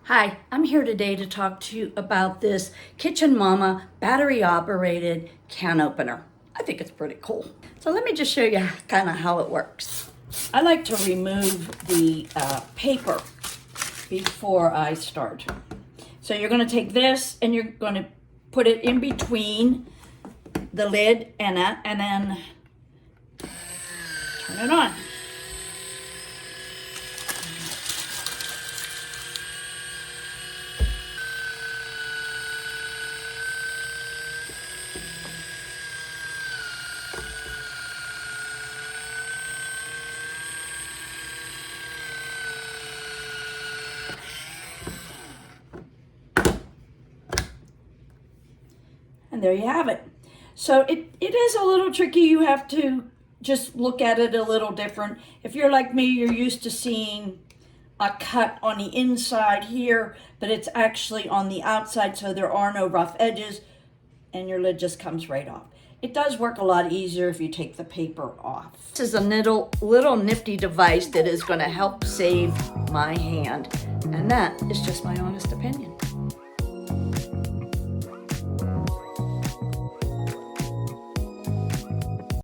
Hi, I'm here today to talk to you about this Kitchen Mama battery operated can opener. I think it's pretty cool. So let me just show you kind of how it works. I like to remove the paper before I start. So you're going to take this and you're going to put it in between the lid and then turn it on. And there you have it. So it is a little tricky. You have to just look at it a little different. If you're like me, you're used to seeing a cut on the inside here, but it's actually on the outside, so there are no rough edges, and your lid just comes right off. It does work a lot easier if you take the paper off. This is a little nifty device that is going to help save my hand, and that is just my honest opinion.